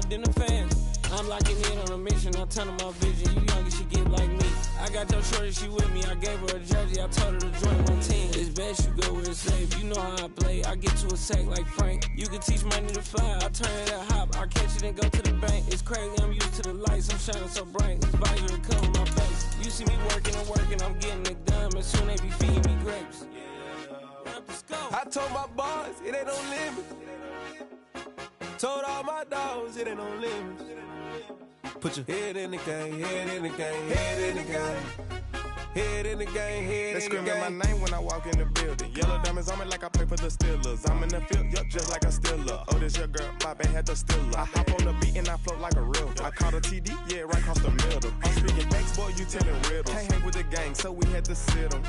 up than the fans. I'm locking in on a mission, I turn on my vision. You young, she get like me. I got your shorty, she with me. I gave her a jersey, I told her to join my team. It's best you go where it's safe. You know how I play. I get to a sack like Frank. You can teach money to fly. I turn it at hop. I catch it and go to the bank. It's crazy, I'm used to the lights. I'm shining so bright. This visor will cover my face. You see me working and working. I'm getting it done. And soon they be feeding me grapes. I told my boys, it ain't no limits. Told all my dogs, it ain't no limits. Put your head in the game, head in the game, head in the game. Head in the game, head in the game. They screaming my name when I walk in the building. Yellow diamonds on me like I play for the Steelers. I'm in the field, yup, just like a Steeler. Oh, this your girl, my band had the Steeler. I hop on the beat and I float like a real. I caught a TD, yeah, right across the middle. I'm speaking thanks, boy, you telling riddles. Can't hang with the gang, so we had to sit them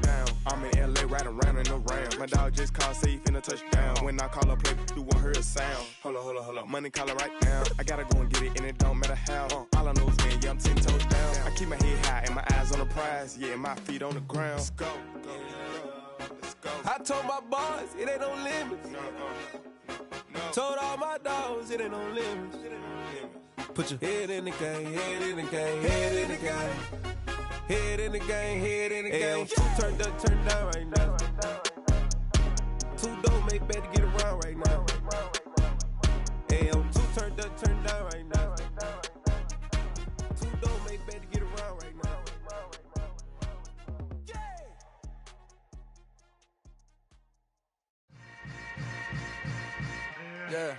down. I'm in LA, riding around in the Rams. My dog just called, say he finna touch down. When I call a play, you won't hear a sound. Hold up, money calling right now. I gotta go and get it, and it don't matter how. All I know is, man, yeah, I'm 10 toes down. I keep my head high and my eyes on the prize. Yeah, my feet on the ground. Let's go. Let's go. I told my boys, it ain't no limits. No. Told all my dogs, it ain't no limits. Put your head in the game, head in the game, head in the game. Head in the game, head in the game. Two turned up, turned down right now. Two dope make better get around right now. Hey, two turned up, turned down right now. Two dope make better get around right now. Yeah.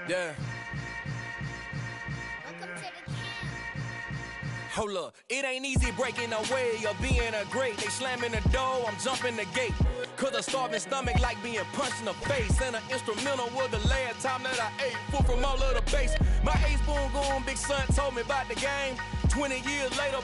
Yeah. Hold up, it ain't easy breaking away or being a great. They slamming the door, I'm jumping the gate. Cause a starving stomach like being punched in the face. And an instrumental was the last time that I ate. Full from all of the bass. My ace boom goon, big son told me about the game. 20 years later,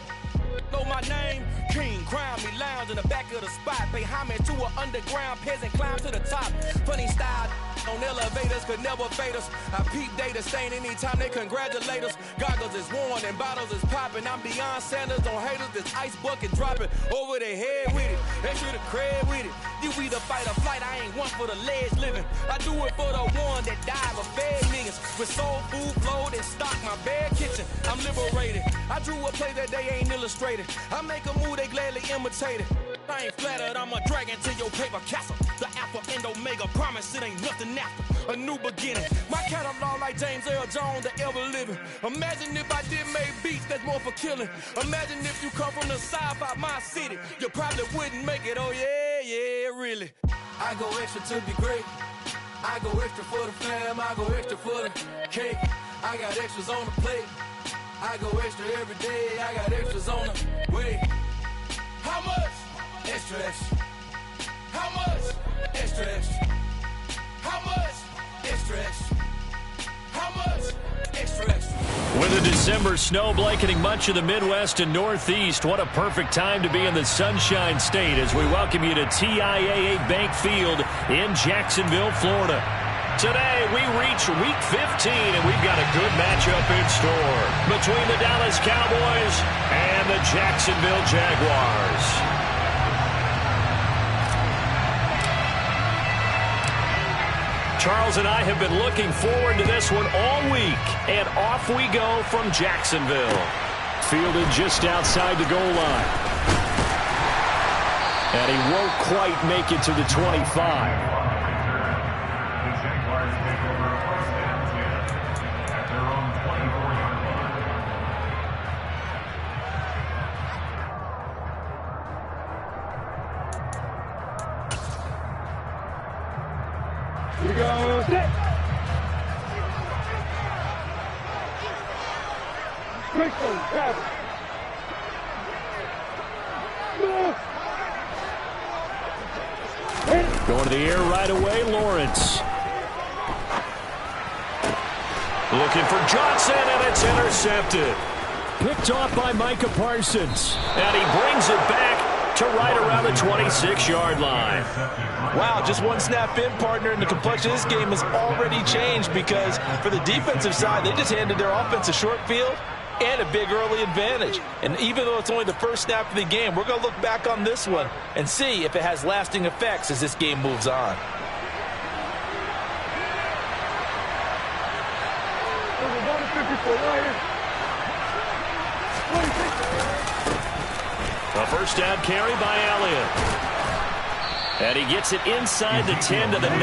know my name. King, crown me, lounge in the back of the spot. Pay homage to an underground peasant, climb to the top. Funny style on elevators could never fade us. I peep data stain anytime they congratulate us. Goggles is worn and bottles is popping. I'm Deion Sanders on haters, this ice bucket dropping over their head with it. Extra the cred with it. You either fight or flight, I ain't one for the ledge living. I do it for the one that died of fed niggas. With soul food flowed and stock my bad kitchen. I'm liberated. I drew a play that they ain't illustrated. I make a move, they gladly imitate it. I ain't flattered, I'm a dragon to your paper castle. The alpha and omega, promise it ain't nothing after. A new beginning. My catalog like James Earl Jones, the ever living. Imagine if I did make beats that's more for killing. Imagine if you come from the south out my city. You probably wouldn't make it, oh yeah, really. I go extra to be great. I go extra for the fam, I go extra for the cake. I got extras on the plate. I go extra every day, I got extras on the way. How much? Extra, extra. How much? Extra, extra. How much? Extra, extra. How much? Extra, extra. With a December snow blanketing much of the Midwest and Northeast, what a perfect time to be in the Sunshine State as we welcome you to TIAA Bank Field in Jacksonville, Florida. Today, we reach Week 15, and we've got a good matchup in store between the Dallas Cowboys and the Jacksonville Jaguars. Charles and I have been looking forward to this one all week, and off we go from Jacksonville. Fielded just outside the goal line. And he won't quite make it to the 25. Going to the air right away, Lawrence. Looking for Johnson, and it's intercepted. Picked off by Micah Parsons. And he brings it back to right around the 26-yard line. Wow, just one snap in, partner, and the complexion of this game has already changed because for the defensive side, they just handed their offense a short field and a big early advantage. And even though it's only the first snap of the game, we're going to look back on this one and see if it has lasting effects as this game moves on. A first down carry by Elliott. And he gets it inside the 10 to the 9.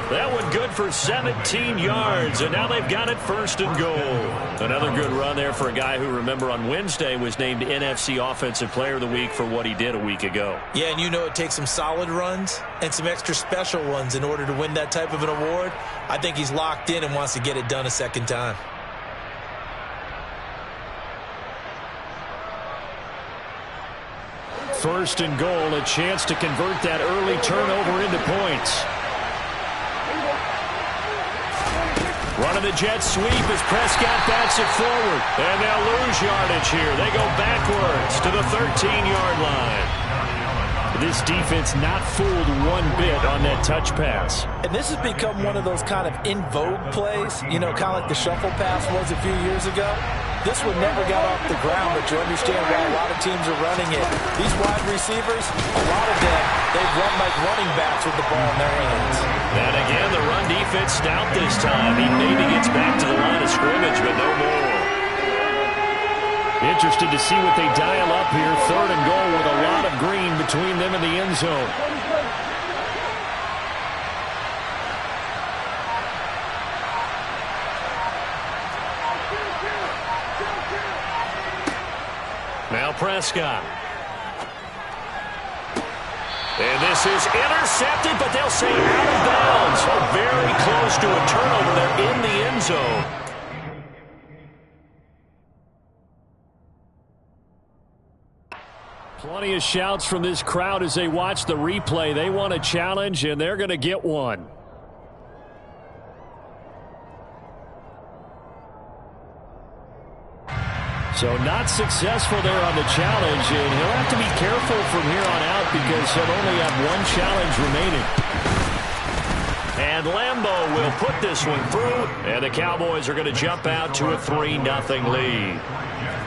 That one good for 17 yards, and now they've got it first and goal. Another good run there for a guy who, remember, on Wednesday was named NFC Offensive Player of the Week for what he did a week ago. Yeah, and you know it takes some solid runs and some extra special ones in order to win that type of an award. I think he's locked in and wants to get it done a second time. First and goal, a chance to convert that early turnover into points. Running the jet sweep as Prescott bats it forward. And they'll lose yardage here. They go backwards to the 13-yard line. This defense not fooled one bit on that touch pass. And this has become one of those kind of in vogue plays, you know, kind of like the shuffle pass was a few years ago. This one never got off the ground, but you understand why a lot of teams are running it. These wide receivers, a lot of them, they've run like running backs with the ball in their hands. And again, the run defense stout this time. He maybe gets back to the line of scrimmage, but no more. Interested to see what they dial up here. Third and goal with a lot of green between them and the end zone. Now Prescott. And this is intercepted, but they'll say out of bounds. Oh, very close to a turnover there in the end zone. Plenty of shouts from this crowd as they watch the replay. They want a challenge, and they're going to get one. So not successful there on the challenge, and he'll have to be careful from here on out because he'll only have one challenge remaining. And Lambeau will put this one through, and the Cowboys are going to jump out to a 3-0 lead.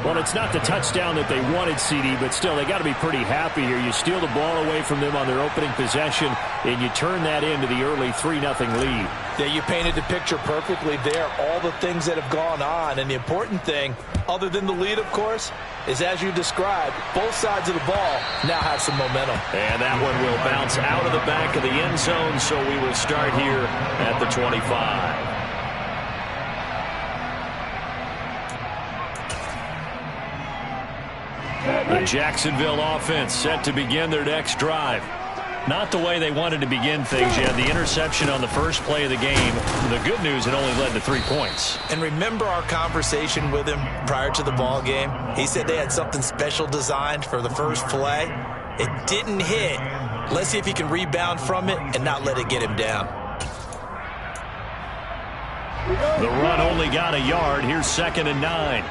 Well, it's not the touchdown that they wanted, CD, but still, they got to be pretty happy here. You steal the ball away from them on their opening possession, and you turn that into the early 3-0 lead. Yeah, you painted the picture perfectly there, all the things that have gone on. And the important thing, other than the lead, of course, is as you described, both sides of the ball now have some momentum. And that one will bounce out of the back of the end zone, so we will start here at the 25. The Jacksonville offense set to begin their next drive. Not the way they wanted to begin things yet. The interception on the first play of the game. The good news, it only led to 3 points. And remember our conversation with him prior to the ball game? He said they had something special designed for the first play. It didn't hit. Let's see if he can rebound from it and not let it get him down. The run only got a yard. Here's 2nd and 9.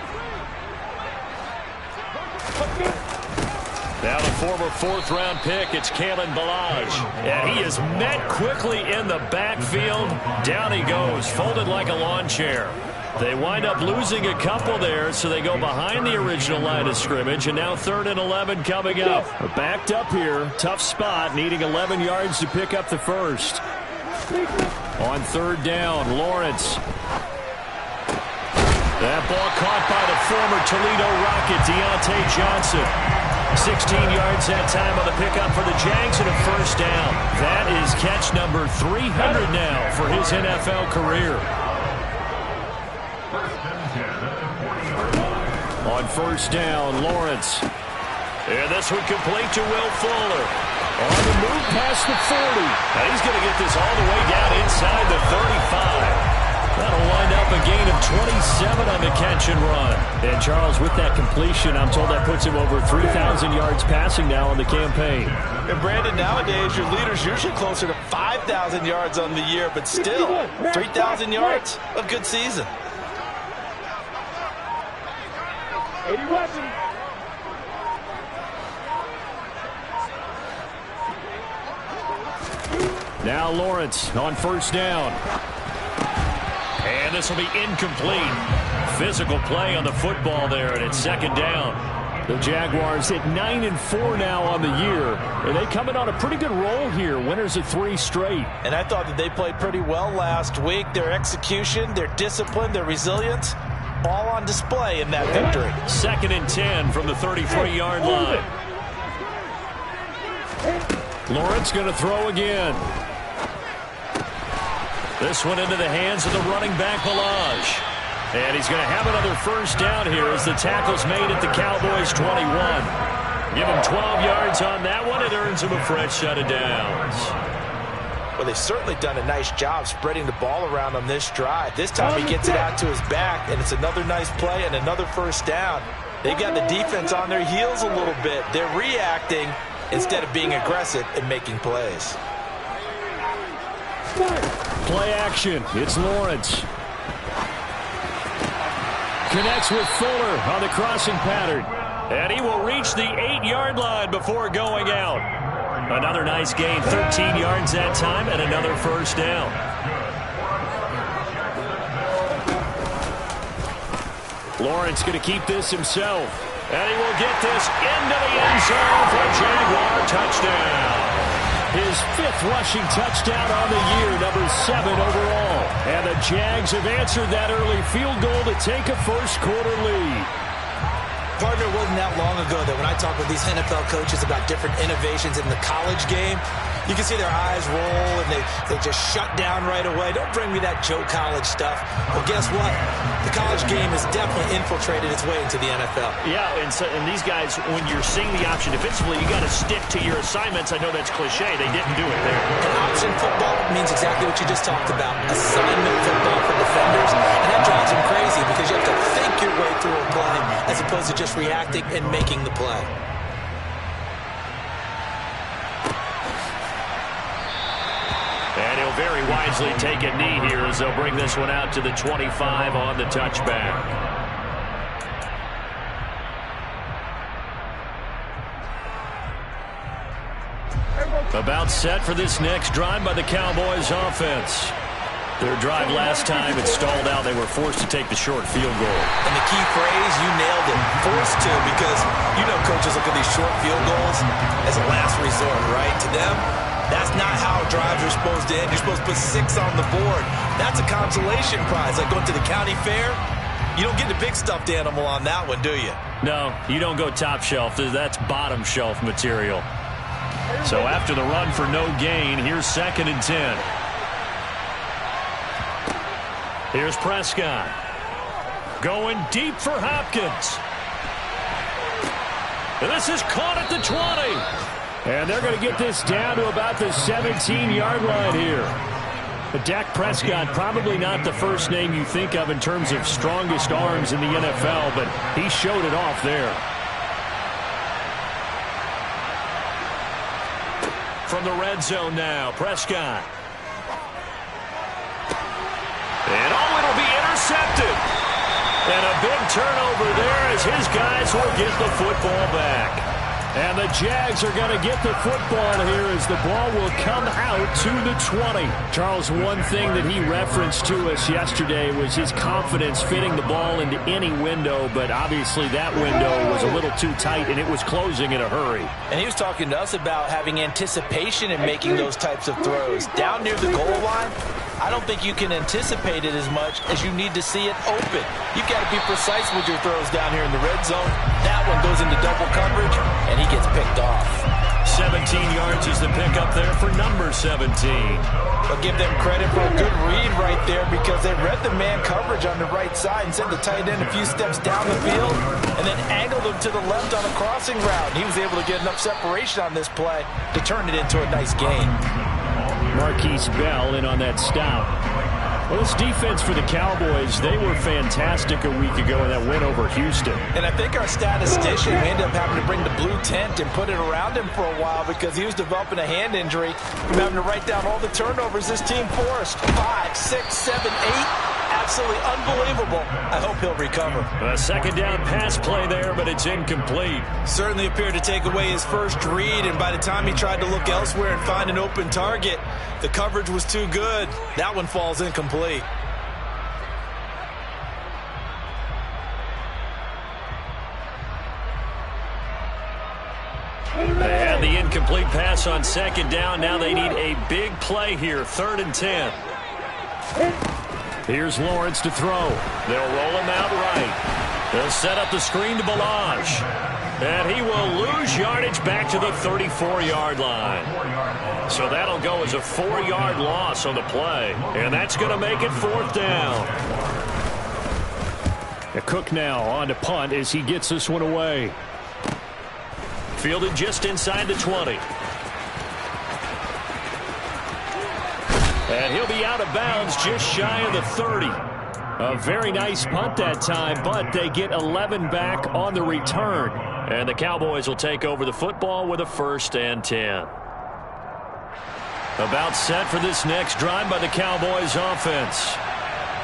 Now the former 4th-round pick, it's Kalen Ballage. And he is met quickly in the backfield. Down he goes, folded like a lawn chair. They wind up losing a couple there, so they go behind the original line of scrimmage, and now 3rd and 11 coming up. Backed up here, tough spot, needing 11 yards to pick up the first. On 3rd down, Lawrence. That ball caught by the former Toledo Rocket, Deontay Johnson. 16 yards that time on the pickup for the Jags and a first down. That is catch number 300 now for his NFL career. On 1st down, Lawrence. And this one complete to Will Fuller. On the move past the 40. And he's going to get this all the way down inside the 35. That'll wind up a gain of 27 on the catch and run. And Charles, with that completion, I'm told that puts him over 3,000 yards passing now on the campaign. And Brandon, nowadays your leader's usually closer to 5,000 yards on the year, but still, 3,000 yards, a good season. 81. Now Lawrence on 1st down. And this will be incomplete. Physical play on the football there, and it's 2nd down. The Jaguars at 9-4 now on the year, and they coming on a pretty good roll here. Winners of 3 straight. And I thought that they played pretty well last week. Their execution, their discipline, their resilience, all on display in that victory. 2nd and 10 from the 33-yard line. Lawrence going to throw again. This one into the hands of the running back, Balaj. And he's going to have another first down here as the tackle's made at the Cowboys' 21. Give him 12 yards on that one. It earns him a fresh set of downs. Well, they've certainly done a nice job spreading the ball around on this drive. This time he gets it out to his back, and it's another nice play and another first down. They've got the defense on their heels a little bit. They're reacting instead of being aggressive and making plays. Play action. It's Lawrence. Connects with Fuller on the crossing pattern. And he will reach the 8-yard line before going out. Another nice gain, 13 yards that time, and another first down. Lawrence going to keep this himself. And he will get this into the end zone for a Jaguar touchdown. His 5th rushing touchdown on the year, number 7 overall. And the Jags have answered that early field goal to take a first-quarter lead. Partner, it wasn't that long ago that when I talk with these NFL coaches about different innovations in the college game, you can see their eyes roll and they just shut down right away. Don't bring me that Joe College stuff. Well, guess what? The college game has definitely infiltrated its way into the NFL. Yeah, and these guys, when you're seeing the option defensively, you got to stick to your assignments. I know that's cliche. They didn't do it there. And option football means exactly what you just talked about. Assignment football for defenders. And that drives them crazy because you have to think your way through a play as opposed to just reacting and making the play. And he'll very wisely take a knee here as they'll bring this one out to the 25 on the touchback. About set for this next drive by the Cowboys offense. Their drive last time, it stalled out. They were forced to take the short field goal. And the key phrase, you nailed it, forced to, because you know coaches look at these short field goals as a last resort, right? To them, that's not how drives are supposed to end. You're supposed to put 6 on the board. That's a consolation prize. Like going to the county fair, you don't get the big stuffed animal on that one, do you? No, you don't go top shelf. That's bottom shelf material. So after the run for no gain, here's 2nd and 10. Here's Prescott. Going deep for Hopkins. And this is caught at the 20. And they're going to get this down to about the 17-yard line here. But Dak Prescott, probably not the first name you think of in terms of strongest arms in the NFL, but he showed it off there. From the red zone now, Prescott. And it'll be intercepted. And a big turnover there as his guys will get the football back. And the Jags are going to get the football here as the ball will come out to the 20. Charles, one thing that he referenced to us yesterday was his confidence fitting the ball into any window, but obviously that window was a little too tight and it was closing in a hurry. And he was talking to us about having anticipation in making those types of throws. Down near the goal line, I don't think you can anticipate it as much as you need to see it open. You've got to be precise with your throws down here in the red zone. That one goes into double coverage, and he gets picked off. 17 yards is the pickup there for number 17. But give them credit for a good read right there because they read the man coverage on the right side and sent the tight end a few steps down the field and then angled him to the left on a crossing route. He was able to get enough separation on this play to turn it into a nice gain. Marquise Bell in on that stop. Well, this defense for the Cowboys, they were fantastic a week ago in that win over Houston. And I think our statistician ended up having to bring the blue tent and put it around him for a while because he was developing a hand injury from having to write down all the turnovers this team forced. 5, 6, 7, 8. Absolutely unbelievable. I hope he'll recover. A second down pass play there, but it's incomplete. Certainly appeared to take away his first read, and by the time he tried to look elsewhere and find an open target, the coverage was too good. That one falls incomplete. incomplete pass on second down. Now they need a big play here, 3rd and 10. Here's Lawrence to throw. They'll roll him out right. They'll set up the screen to Balaj. And he will lose yardage back to the 34-yard line. So that'll go as a 4-yard loss on the play. And that's going to make it 4th down. Cook now on to punt as he gets this one away. Fielded just inside the 20. And he'll be out of bounds just shy of the 30. A very nice punt that time, but they get 11 back on the return. And the Cowboys will take over the football with a 1st and 10. About set for this next drive by the Cowboys offense.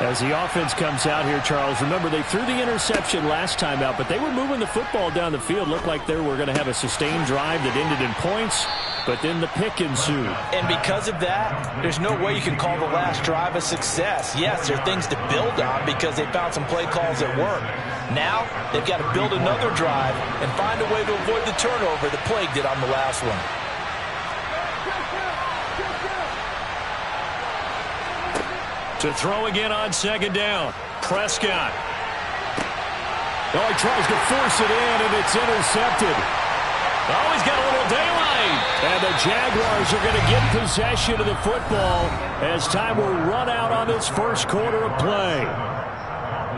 As the offense comes out here, Charles, remember they threw the interception last time out, but they were moving the football down the field. Looked like they were going to have a sustained drive that ended in points, but then the pick ensued. And because of that, there's no way you can call the last drive a success. Yes, there are things to build on because they found some play calls that work. Now, they've got to build another drive and find a way to avoid the turnover the Plague did on the last one. To throw again on second down. Prescott. Oh, he tries to force it in, and it's intercepted. Oh, he's got a little daylight. And the Jaguars are going to get possession of the football as time will run out on this first quarter of play.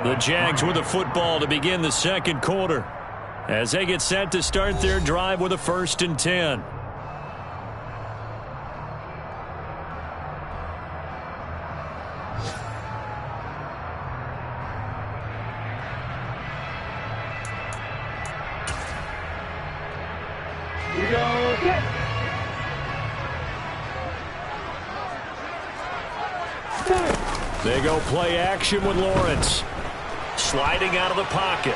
The Jags with the football to begin the second quarter as they get set to start their drive with a 1st and 10. They go play action with Lawrence. Sliding out of the pocket.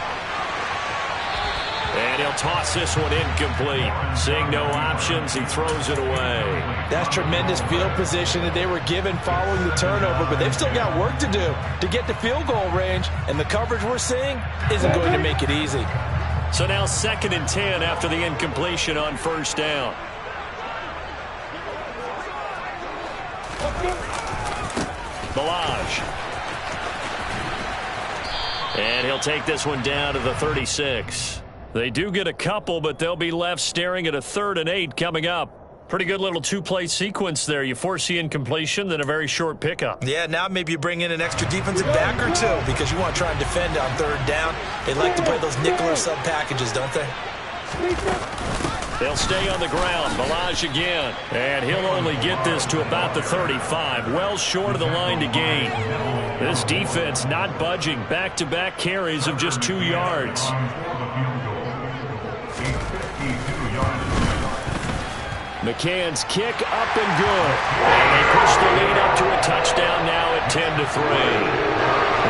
And he'll toss this one incomplete. Seeing no options, he throws it away. That's tremendous field position that they were given following the turnover, but they've still got work to do to get to field goal range, and the coverage we're seeing isn't going to make it easy. So now 2nd and 10 after the incompletion on 1st down. Balaj. And he'll take this one down to the 36. They do get a couple, but they'll be left staring at a 3rd and 8 coming up. Pretty good little 2-play sequence there. You force the incompletion, then a very short pickup. Yeah, now maybe you bring in an extra defensive back or two because you want to try and defend on 3rd down. They like to play those nickel or sub packages, don't they? They'll stay on the ground. Balaj again. And he'll only get this to about the 35. Well short of the line to gain. This defense not budging. Back-to-back carries of just 2 yards. McCann's kick up and good. And they push the lead up to a touchdown now at 10-3.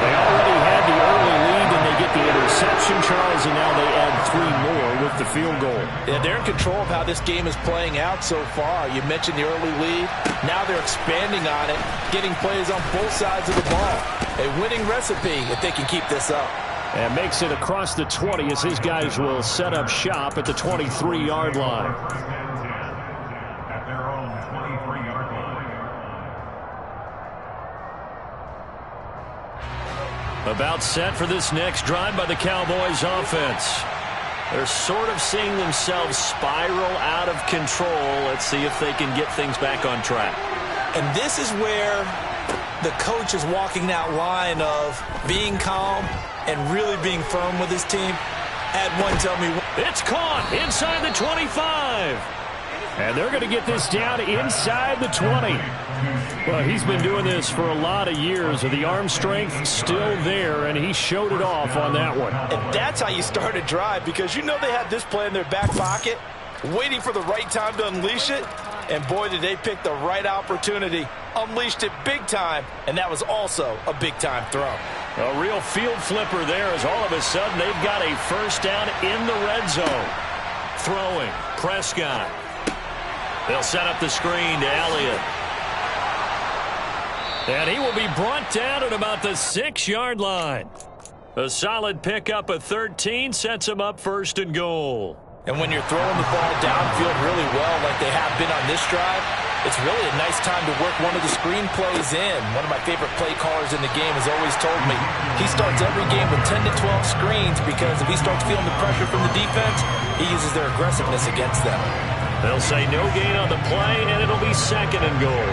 They already had the early lead, and they get the interception, Charles, and now they add 3 more with the field goal. Yeah, they're in control of how this game is playing out so far. You mentioned the early lead. Now they're expanding on it, getting plays on both sides of the ball. A winning recipe if they can keep this up. And makes it across the 20 as his guys will set up shop at the 23-yard line. About set for this next drive by the Cowboys offense. They're sort of seeing themselves spiral out of control. Let's see if they can get things back on track. And this is where the coach is walking that line of being calm and really being firm with his team. Add one, tell me one. It's caught inside the 25. And they're going to get this down inside the 20. Well, he's been doing this for a lot of years. The arm strength still there, and he showed it off on that one. And that's how you start a drive, because you know they had this play in their back pocket, waiting for the right time to unleash it. And boy, did they pick the right opportunity. Unleashed it big time, and that was also a big-time throw. A real field flipper there as all of a sudden they've got a first down in the red zone. Throwing, Prescott. They'll set up the screen to Elliott. And he will be brought down at about the 6-yard line. A solid pickup of 13 sets him up 1st and goal. And when you're throwing the ball downfield really well like they have been on this drive, it's really a nice time to work one of the screen plays in. One of my favorite play callers in the game has always told me he starts every game with 10 to 12 screens because if he starts feeling the pressure from the defense, he uses their aggressiveness against them. They'll say no gain on the play, and it'll be 2nd and goal.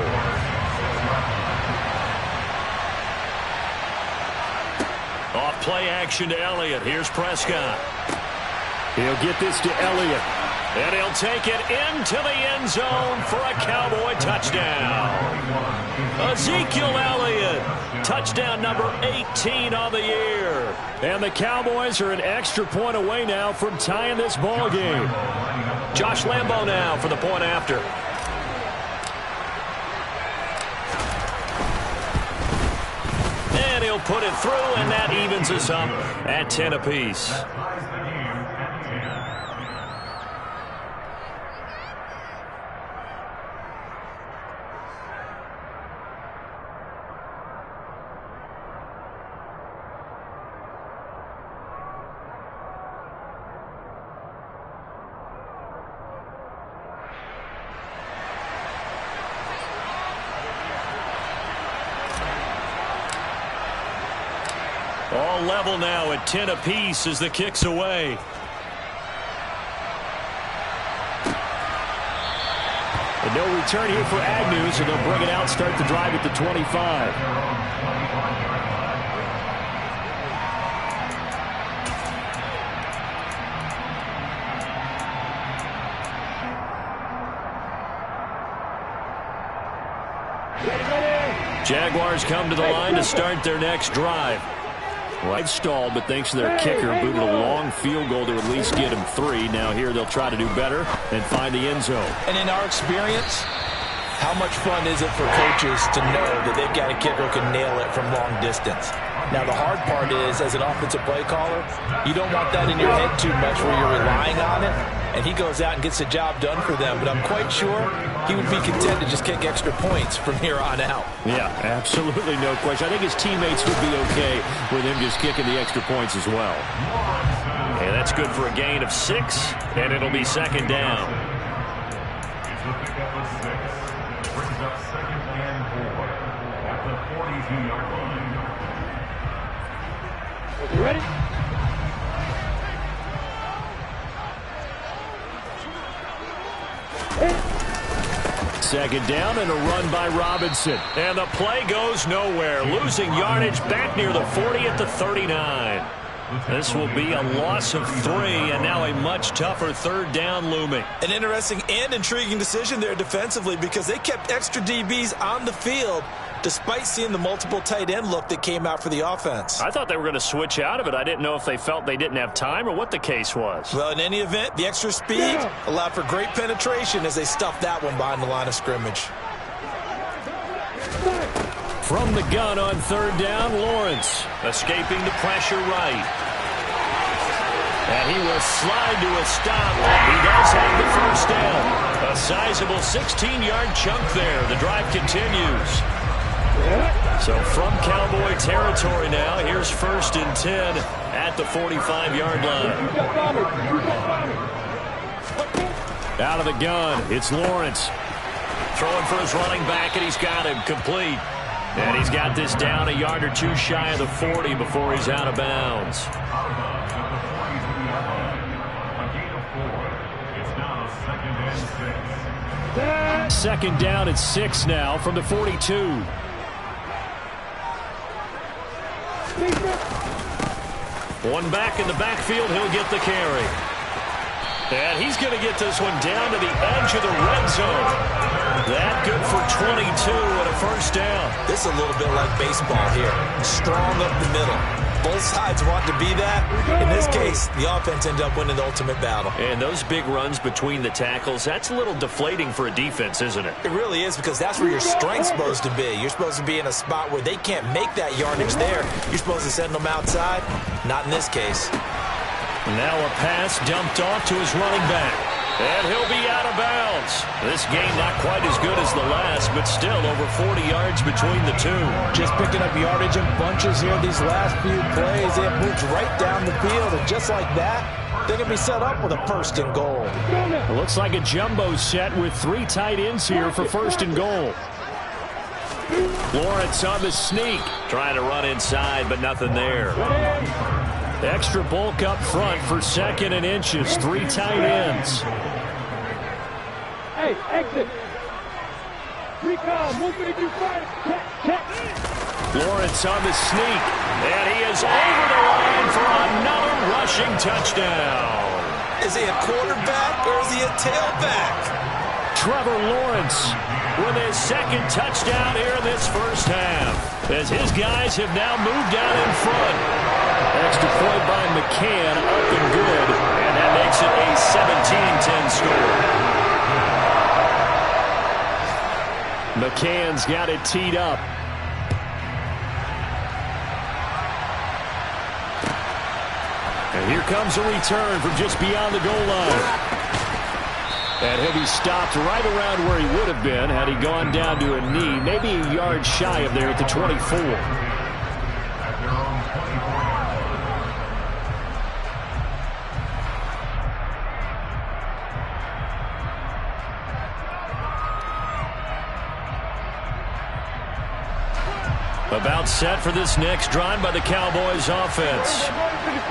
Off play action to Elliott. Here's Prescott. He'll get this to Elliott. And he'll take it into the end zone for a Cowboy touchdown. Ezekiel Elliott, touchdown number 18 on the year. And the Cowboys are an extra point away now from tying this ball game. Josh Lambo now for the point after. And he'll put it through, and that evens us up at 10 apiece. All level now at 10 apiece as the kick's away. And no return here for Agnew, so they'll bring it out, start the drive at the 25. Jaguars come to the line to start their next drive. Right stalled, but thanks to their kicker, booted a long field goal to at least get him 3. Now here they'll try to do better and find the end zone. And in our experience, how much fun is it for coaches to know that they've got a kicker who can nail it from long distance? Now the hard part is, as an offensive play caller, you don't want that in your head too much where you're relying on it. And he goes out and gets the job done for them. But I'm quite sure he would be content to just kick extra points from here on out. Yeah, absolutely no question. I think his teammates would be okay with him just kicking the extra points as well. And that's good for a gain of 6, and it'll be 2nd down. It's a pickup of 6. Brings up 2nd and 4 at the 42-yard line. You ready? Second down and a run by Robinson. And the play goes nowhere. Losing yardage back near the 40 at the 39. This will be a loss of 3, and now a much tougher 3rd down looming. An interesting and intriguing decision there defensively because they kept extra DBs on the field despite seeing the multiple tight end look that came out for the offense. I thought they were going to switch out of it. I didn't know if they felt they didn't have time or what the case was. Well, in any event, the extra speed allowed for great penetration as they stuffed that one behind the line of scrimmage. From the gun on 3rd down, Lawrence escaping the pressure right. And he will slide to a stop. He does have the 1st down. A sizable 16-yard chunk there. The drive continues. So from Cowboy territory now, here's 1st and 10 at the 45-yard line. Out of the gun, it's Lawrence. Throwing for his running back, and he's got him complete. And he's got this down a yard or 2 shy of the 40 before he's out of bounds. Second down at 6 now from the 42. One back in the backfield, he'll get the carry. And he's going to get this one down to the edge of the red zone. That good for 22 and a 1st down. This is a little bit like baseball here. Strong up the middle. Both sides want to be that. In this case, the offense ended up winning the ultimate battle. And those big runs between the tackles, that's a little deflating for a defense, isn't it? It really is, because that's where your strength's supposed to be. You're supposed to be in a spot where they can't make that yardage there. You're supposed to send them outside. Not in this case. Now a pass dumped off to his running back. And he'll be out of bounds. This game not quite as good as the last, but still over 40 yards between the two. Just picking up yardage in bunches here these last few plays. It moves right down the field, and just like that, they can be set up with a 1st and goal. It looks like a jumbo set with 3 tight ends here for 1st and goal. Lawrence on the sneak. Trying to run inside, but nothing there. Extra bulk up front for 2nd and inches. 3 tight ends. Hey, exit. Recall, movement if you fight. Check. Lawrence on the sneak. And he is over the line for another rushing touchdown. Is he a quarterback or is he a tailback? Trevor Lawrence with his 2nd touchdown here in this first half, as his guys have now moved out in front. Extra point by McCann, up and good, and that makes it a 17-10 score. McCann's got it teed up. And here comes a return from just beyond the goal line. And he'll be stopped right around where he would have been had he gone down to a knee, maybe a yard shy of there at the 24. About set for this next drive by the Cowboys offense.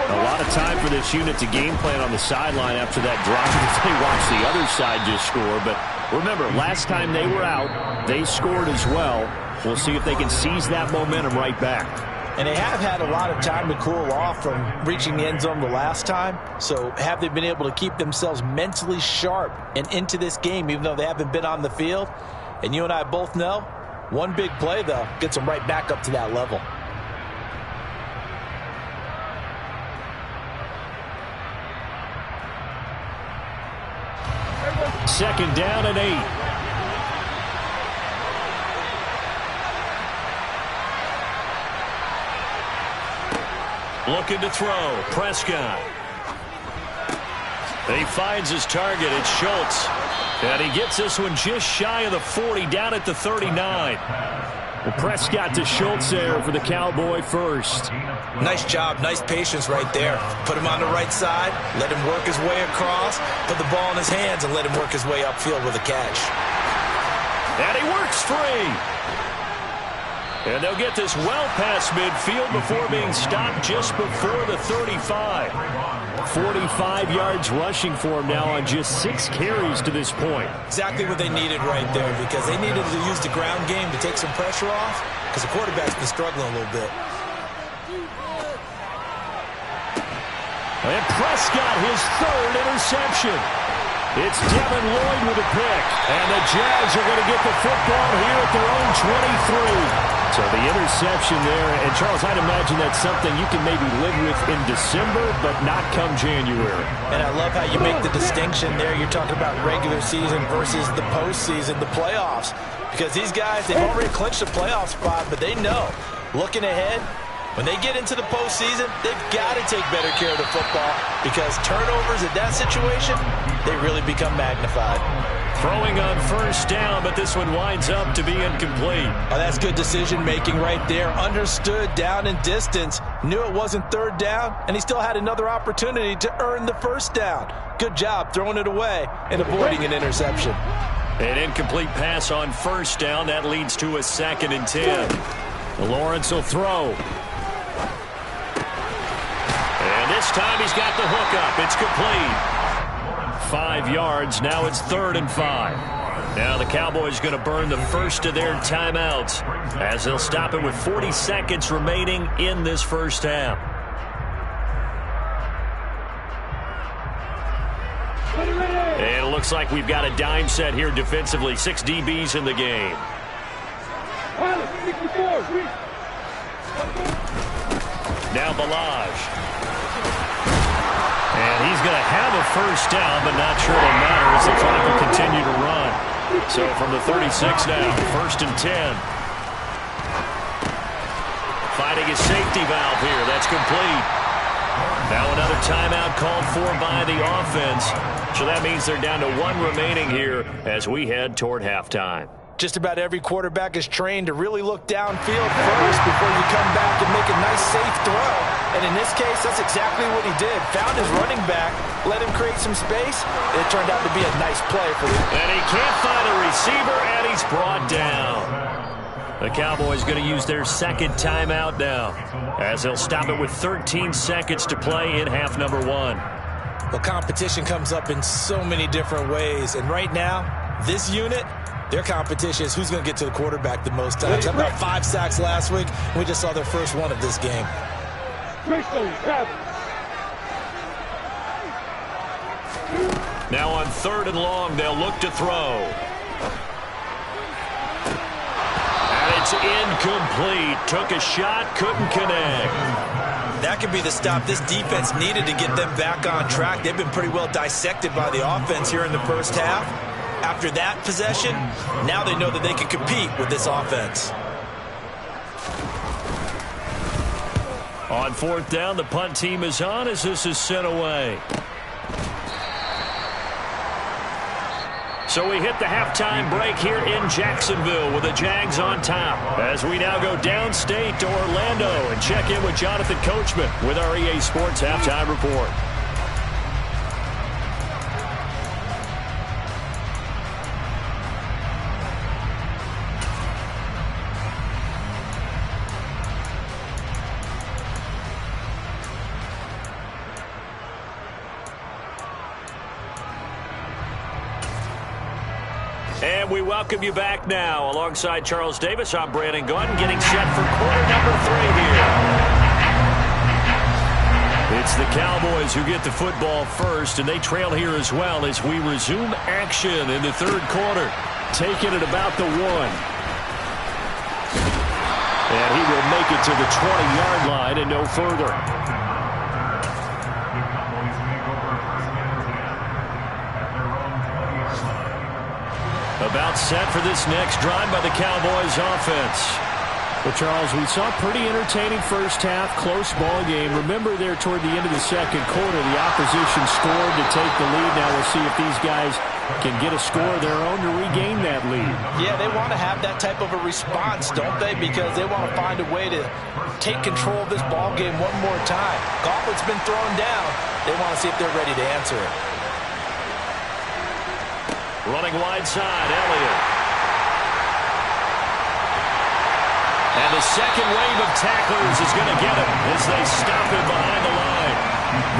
A lot of time for this unit to game plan on the sideline after that drive if they watch the other side just score. But remember, last time they were out, they scored as well. We'll see if they can seize that momentum right back. And they have had a lot of time to cool off from reaching the end zone the last time. So have they been able to keep themselves mentally sharp and into this game even though they haven't been on the field? And you and I both know, one big play, though, gets them right back up to that level. Second down and 8. Looking to throw. Prescott. He finds his target. It's Schultz. And he gets this one just shy of the 40, down at the 39. Well, Prescott to Schultz there for the Cowboy first. Nice job, nice patience right there. Put him on the right side, let him work his way across, put the ball in his hands, and let him work his way upfield with a catch. And he works free. And they'll get this well past midfield before being stopped just before the 35. 45 yards rushing for him now on just 6 carries to this point. Exactly what they needed right there, because they needed to use the ground game to take some pressure off, because the quarterback's been struggling a little bit. And Prescott, his 3rd interception. It's Devin Lloyd with a pick. And the Jags are going to get the football here at their own 23. So the interception there, and Charles, I'd imagine that's something you can maybe live with in December, but not come January. And I love how you make the distinction there. You're talking about regular season versus the postseason, the playoffs. Because these guys, they've already clinched a playoff spot, but they know, looking ahead, when they get into the postseason, they've got to take better care of the football, because turnovers in that situation, they really become magnified. Throwing on first down, but this one winds up to be incomplete. Oh, that's good decision-making right there. Understood down and distance. Knew it wasn't 3rd down, and he still had another opportunity to earn the 1st down. Good job throwing it away and avoiding an interception. An incomplete pass on first down. That leads to a 2nd and 10. Lawrence will throw. And this time he's got the hook up. It's complete. 5 yards. Now it's 3rd and 5. Now the Cowboys going to burn the first of their timeouts as they'll stop it with 40 seconds remaining in this first half. And it looks like we've got a dime set here defensively. 6 DBs in the game. Now Balaj. And he's going to have a first down, but not sure it'll matter as the clock will continue to run. So from the 36 now, 1st and 10. Finding his safety valve here. That's complete. Now another timeout called for by the offense. So that means they're down to 1 remaining here as we head toward halftime. Just about every quarterback is trained to really look downfield first before you come back and make a nice safe throw. And in this case, that's exactly what he did. Found his running back, let him create some space, and it turned out to be a nice play for him. And he can't find a receiver, and he's brought down. The Cowboys going to use their second timeout now, as they'll stop it with 13 seconds to play in half number 1. Well, competition comes up in so many different ways, and right now, this unit, their competition is who's going to get to the quarterback the most times. How about 5 sacks last week? We just saw their first one of this game. Now on 3rd and long, they'll look to throw. And it's incomplete. Took a shot, couldn't connect. That could be the stop this defense needed to get them back on track. They've been pretty well dissected by the offense here in the first half. After that possession, now they know that they can compete with this offense. On 4th down, the punt team is on as this is sent away. So we hit the halftime break here in Jacksonville with the Jags on top. As we now go downstate to Orlando and check in with Jonathan Coachman with our EA Sports Halftime Report. And we welcome you back now. Alongside Charles Davis, I'm Brandon Gunn, getting set for quarter number 3 here. It's the Cowboys who get the football first, and they trail here as well as we resume action in the 3rd quarter. Taking it about the 1. And he will make it to the 20-yard line and no further. About set for this next drive by the Cowboys offense. Well, Charles, we saw a pretty entertaining first half, close ball game. Remember there toward the end of the 2nd quarter, the opposition scored to take the lead. Now we'll see if these guys can get a score of their own to regain that lead. Yeah, they want to have that type of a response, don't they? Because they want to find a way to take control of this ball game one more time. Gauntlet's been thrown down. They want to see if they're ready to answer it. Running wide side, Elliott. And the second wave of tacklers is going to get him as they stop him behind the line.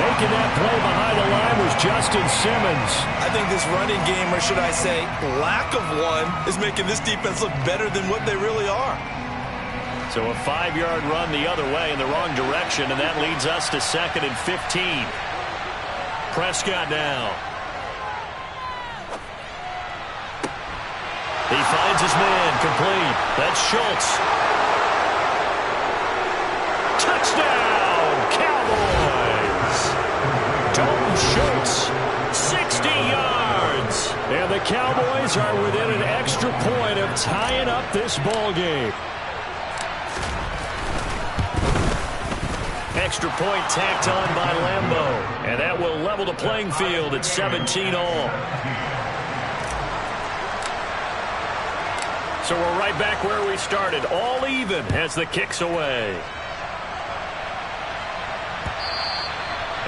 Making that play behind the line was Justin Simmons. I think this running game, or should I say lack of one, is making this defense look better than what they really are. So a 5-yard run the other way in the wrong direction, and that leads us to 2nd and 15. Prescott now. He finds his man, complete. That's Schultz. Touchdown, Cowboys! Dalton Schultz, 60 yards. And the Cowboys are within an extra point of tying up this ball game. Extra point tacked on by Lambeau. And that will level the playing field at 17 all. So we're right back where we started, all even as the kick's away.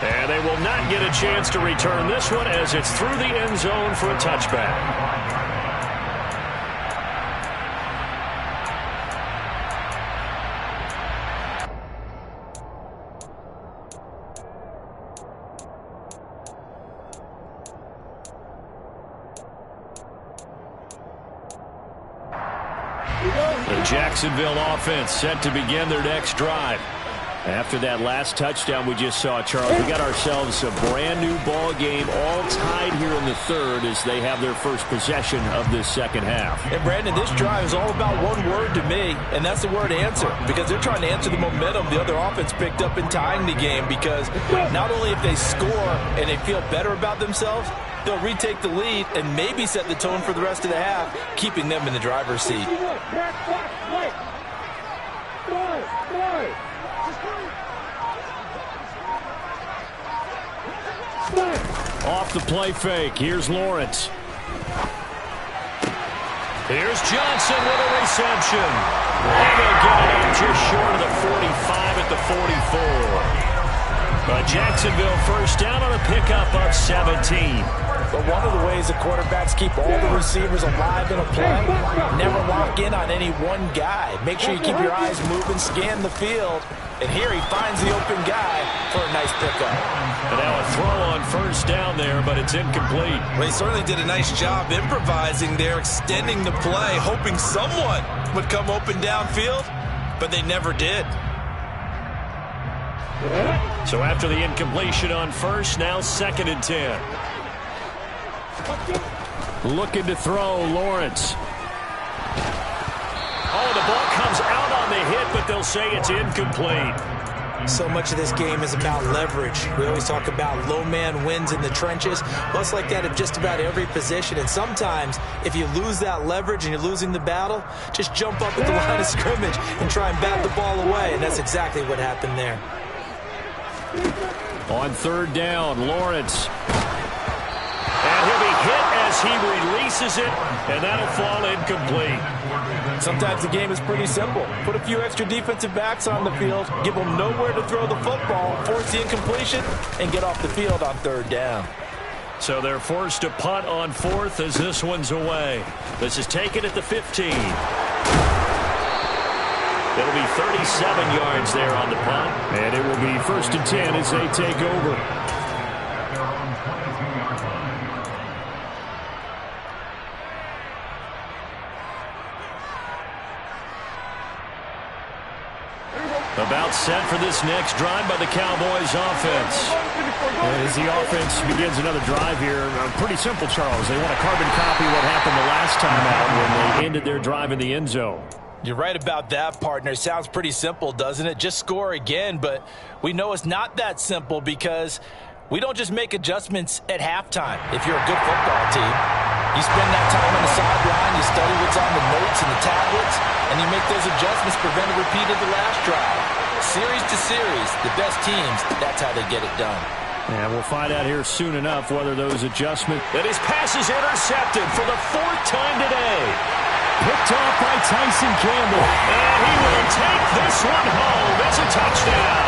And they will not get a chance to return this one as it's through the end zone for a touchback. The Jacksonville offense set to begin their next drive. After that last touchdown we just saw, Charles, we got ourselves a brand new ball game, all tied here in the 3rd as they have their first possession of this 2nd half. And Brandon, this drive is all about one word to me, and that's the word answer, because they're trying to answer the momentum the other offense picked up in tying the game, because not only if they score and they feel better about themselves, they'll retake the lead and maybe set the tone for the rest of the half, keeping them in the driver's seat. Off the play fake, here's Lawrence. Here's Johnson with a reception. And they'll get it out just short of the 45 at the 44. Jacksonville first down on a pickup of 17. But one of the ways the quarterbacks keep all the receivers alive in a play, never lock in on any one guy. Make sure you keep your eyes moving, scan the field. And here he finds the open guy for a nice pickup. And now a throw on first down there, but it's incomplete. Well, he certainly did a nice job improvising there, extending the play, hoping someone would come open downfield, but they never did. So after the incompletion on first, now 2nd and 10. Looking to throw, Lawrence. Oh, the ball comes out on the hit, but they'll say it's incomplete. So much of this game is about leverage. We always talk about low man wins in the trenches. Well, it's like that at just about every position. And sometimes, if you lose that leverage and you're losing the battle, just jump up at the line of scrimmage and try and bat the ball away. And that's exactly what happened there. On 3rd down, Lawrence. And he'll be hit as he releases it, and that'll fall incomplete. Sometimes the game is pretty simple. Put a few extra defensive backs on the field, give them nowhere to throw the football, force the incompletion, and get off the field on 3rd down. So they're forced to punt on 4th as this one's away. This is taken at the 15. It'll be 37 yards there on the punt. And it will be 1st and 10 as they take over. About set for this next drive by the Cowboys offense. As the offense begins another drive here, pretty simple, Charles. They want to carbon copy what happened the last time out when they ended their drive in the end zone. You're right about that, partner. Sounds pretty simple, doesn't it? Just score again, but we know it's not that simple because we don't just make adjustments at halftime. If you're a good football team, you spend that time on the sideline, you study what's on the notes and the tablets, and you make those adjustments, prevent a repeat of the last drive. Series to series, the best teams, that's how they get it done. And we'll find out here soon enough whether those adjustments... And his pass is intercepted for the 4th time today. Picked off by Tyson Campbell. And he will take this one home. It's a touchdown.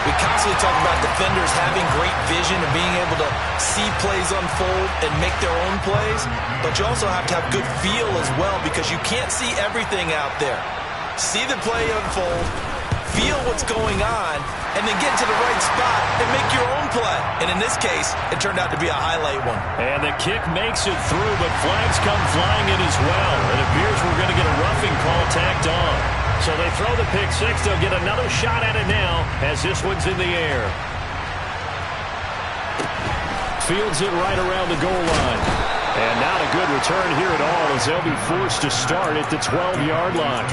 We constantly talk about defenders having great vision and being able to see plays unfold and make their own plays, but you also have to have good feel as well because you can't see everything out there. See the play unfold, feel what's going on, and then get to the right spot and make your own play. And in this case, it turned out to be a highlight one. And the kick makes it through, but flags come flying in as well. It appears we're going to get a roughing call tacked on. So they throw the pick six. They'll get another shot at it now as this one's in the air. Fields it right around the goal line. And not a good return here at all as they'll be forced to start at the 12-yard line.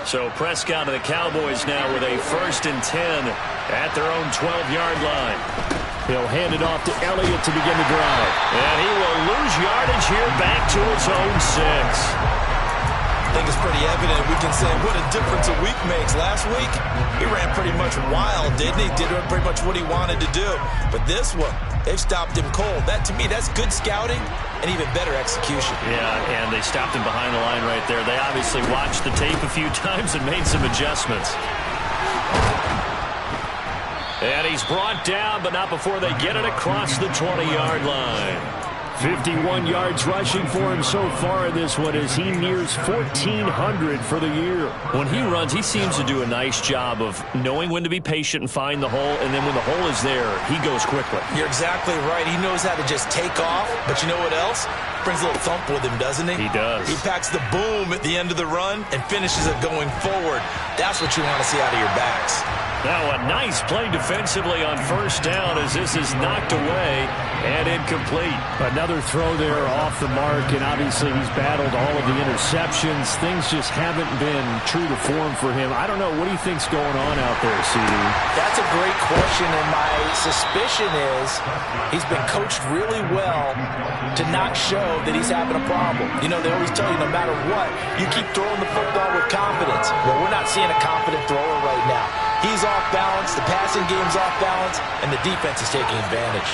So Prescott and the Cowboys now with a 1st and 10 at their own 12-yard line. He'll hand it off to Elliott to begin the drive. And he will lose yardage here back to his own 6. I think it's pretty evident. We can say what a difference a week makes. Last week, he ran pretty much wild, didn't he? Did pretty much what he wanted to do. But this one, they've stopped him cold. That, to me, that's good scouting and even better execution. Yeah, and they stopped him behind the line right there. They obviously watched the tape a few times and made some adjustments. And he's brought down, but not before they get it across the 20-yard line. 51 yards rushing for him so far in this one as he nears 1,400 for the year. When he runs, he seems to do a nice job of knowing when to be patient and find the hole, and then when the hole is there, he goes quickly. You're exactly right. He knows how to just take off, but you know what else? Brings a little thump with him, doesn't he? He does. He packs the boom at the end of the run and finishes it going forward. That's what you want to see out of your backs. Now a nice play defensively on 1st down as this is knocked away and incomplete. Another throw there off the mark, and obviously he's battled all of the interceptions. Things just haven't been true to form for him. I don't know. What do you think's going on out there, CD? That's a great question, and my suspicion is he's been coached really well to not show that he's having a problem. You know, they always tell you no matter what, you keep throwing the football with confidence. Well, we're not seeing a confident thrower right now. He's off balance, the passing game's off balance, and the defense is taking advantage.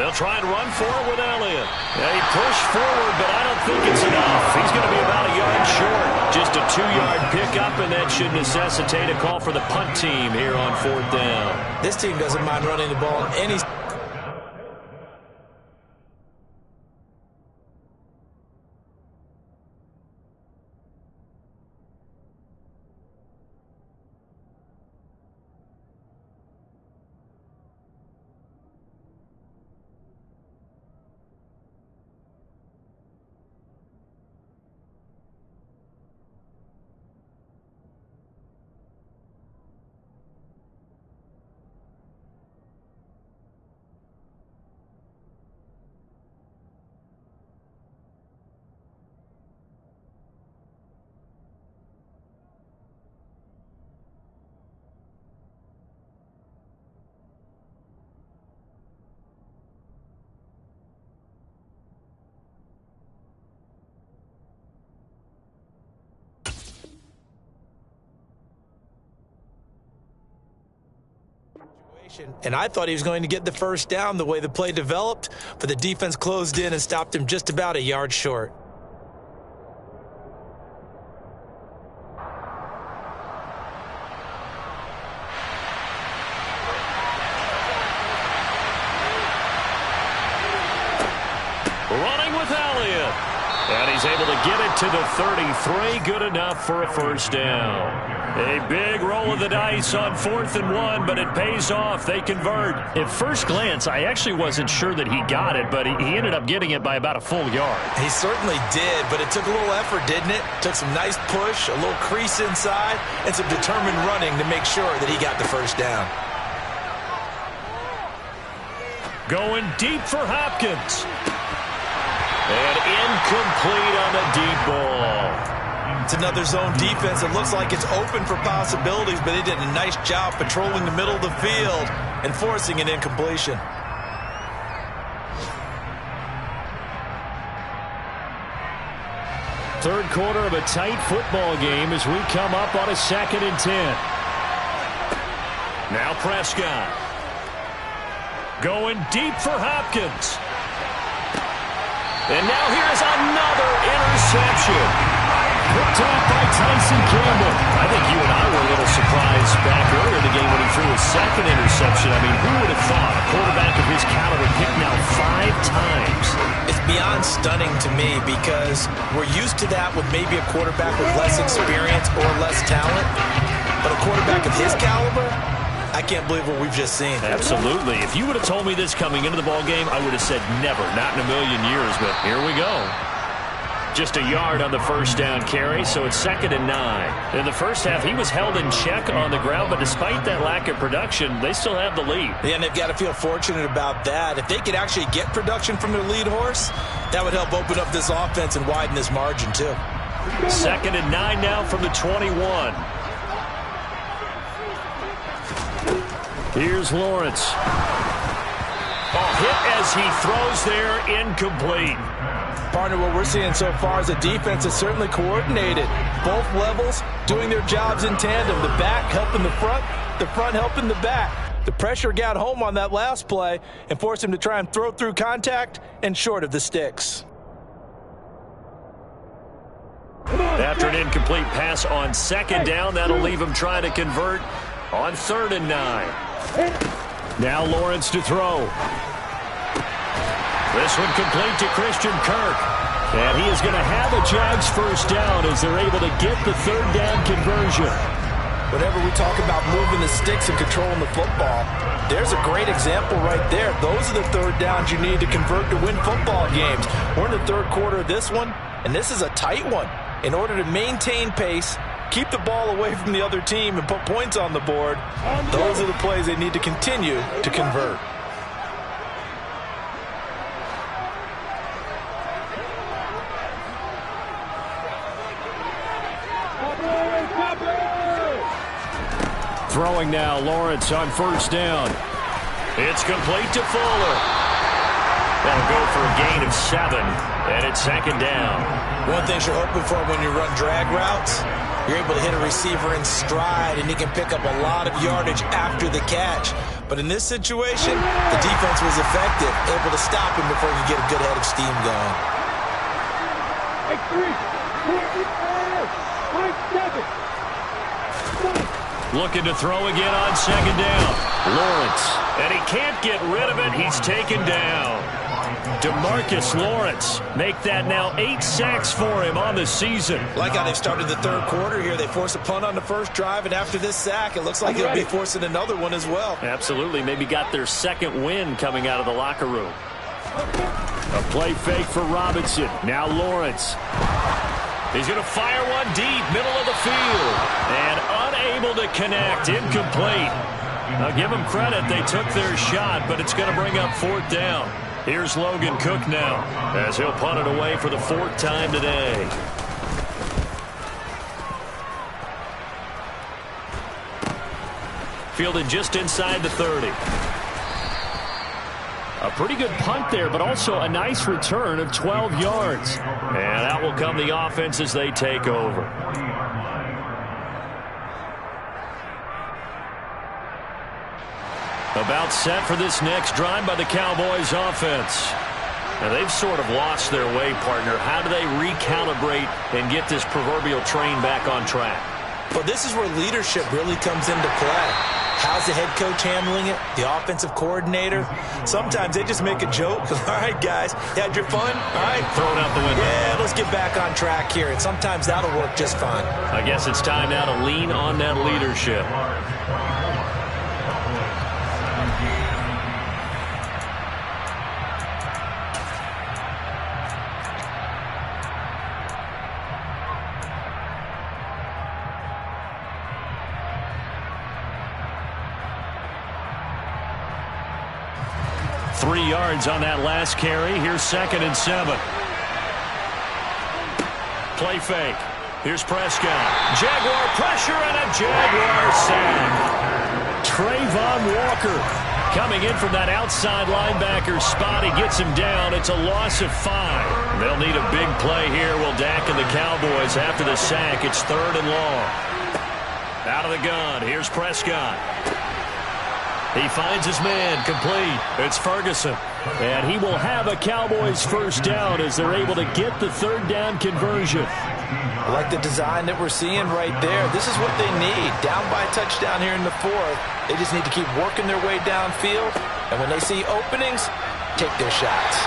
They'll try and run for it with Elliott. They push forward, but I don't think it's enough. He's going to be about a yard short. Just a 2-yard pickup, and that should necessitate a call for the punt team here on 4th down. This team doesn't mind running the ball in any... And I thought he was going to get the first down the way the play developed, but the defense closed in and stopped him just about a yard short. Running with Elliott. And he's able to get it to the 33. Good enough for a first down. A big roll of the dice on 4th and 1, but it pays off. They convert. At first glance, I actually wasn't sure that he got it, but he ended up getting it by about a full yard. He certainly did, but it took a little effort, didn't it? Took some nice push, a little crease inside, and some determined running to make sure that he got the first down. Going deep for Hopkins. And incomplete on the deep ball. It's another zone defense. It looks like it's open for possibilities, but they did a nice job patrolling the middle of the field and forcing an incompletion. Third quarter of a tight football game as we come up on a 2nd and 10. Now Prescott. Going deep for Hopkins. And now here's another interception. Picked off by Tyson Campbell. I think you and I were a little surprised back earlier in the game when he threw his 2nd interception. I mean, who would have thought a quarterback of his caliber picked now 5 times? It's beyond stunning to me because we're used to that with maybe a quarterback with less experience or less talent. But a quarterback of his caliber, I can't believe what we've just seen. Absolutely. If you would have told me this coming into the ball game, I would have said never, not in a million years, but here we go. Just a yard on the first down carry, so it's 2nd and 9. In the first half, he was held in check on the ground, but despite that lack of production, they still have the lead. Yeah, and they've got to feel fortunate about that. If they could actually get production from their lead horse, that would help open up this offense and widen this margin, too. 2nd and 9 now from the 21. Here's Lawrence. Hit as he throws there, incomplete. Partner, what we're seeing so far is a defense that's certainly coordinated. Both levels doing their jobs in tandem. The back helping the front helping the back. The pressure got home on that last play and forced him to try and throw through contact and short of the sticks. After an incomplete pass on 2nd down, that'll leave him trying to convert on 3rd and 9. Now Lawrence to throw. This one complete to Christian Kirk. And he is going to have a Jags first down as they're able to get the 3rd down conversion. Whenever we talk about moving the sticks and controlling the football, there's a great example right there. Those are the 3rd downs you need to convert to win football games. We're in the 3rd quarter of this one, and this is a tight one. In order to maintain pace, keep the ball away from the other team, and put points on the board, those are the plays they need to continue to convert. Throwing now, Lawrence on 1st down. It's complete to Fuller. That'll go for a gain of 7, and it's 2nd down. One thing you're hoping for when you run drag routes, you're able to hit a receiver in stride, and he can pick up a lot of yardage after the catch. But in this situation, the defense was effective, able to stop him before he could get a good head of steam going. Like 3, 4, 5, 7. Looking to throw again on second down. Lawrence. And he can't get rid of it. He's taken down. DeMarcus Lawrence. Make that now 8 sacks for him on the season. Like how they've started the third quarter here. They force a punt on the first drive, and after this sack, it looks like they'll be forcing another one as well. Absolutely. Maybe got their second win coming out of the locker room. A play fake for Robinson. Now Lawrence. He's going to fire one deep, middle of the field. And unable to connect, incomplete. I'll give them credit. They took their shot, but it's going to bring up 4th down. Here's Logan Cook now, as he'll punt it away for the 4th time today. Fielded just inside the 30. A pretty good punt there, but also a nice return of 12 yards. And out will come the offense as they take over. About set for this next drive by the Cowboys offense. Now they've sort of lost their way, partner. How do they recalibrate and get this proverbial train back on track? Well, this is where leadership really comes into play. How's the head coach handling it? The offensive coordinator? Sometimes they just make a joke. All right, guys, you had your fun? All right. Throw it out the window. Yeah, let's get back on track here. And sometimes that'll work just fine. I guess it's time now to lean on that leadership. On that last carry. Here's 2nd and 7. Play fake. Here's Prescott. Jaguar pressure and a Jaguar sack. Trayvon Walker coming in from that outside linebacker spot. He gets him down. It's a loss of 5. They'll need a big play here. Will Dak and the Cowboys after the sack. It's 3rd and long. Out of the gun. Here's Prescott. He finds his man, complete. It's Ferguson. And he will have a Cowboys 1st down as they're able to get the 3rd down conversion. I like the design that we're seeing right there. This is what they need. Down by a touchdown here in the 4th. They just need to keep working their way downfield. And when they see openings, take their shots.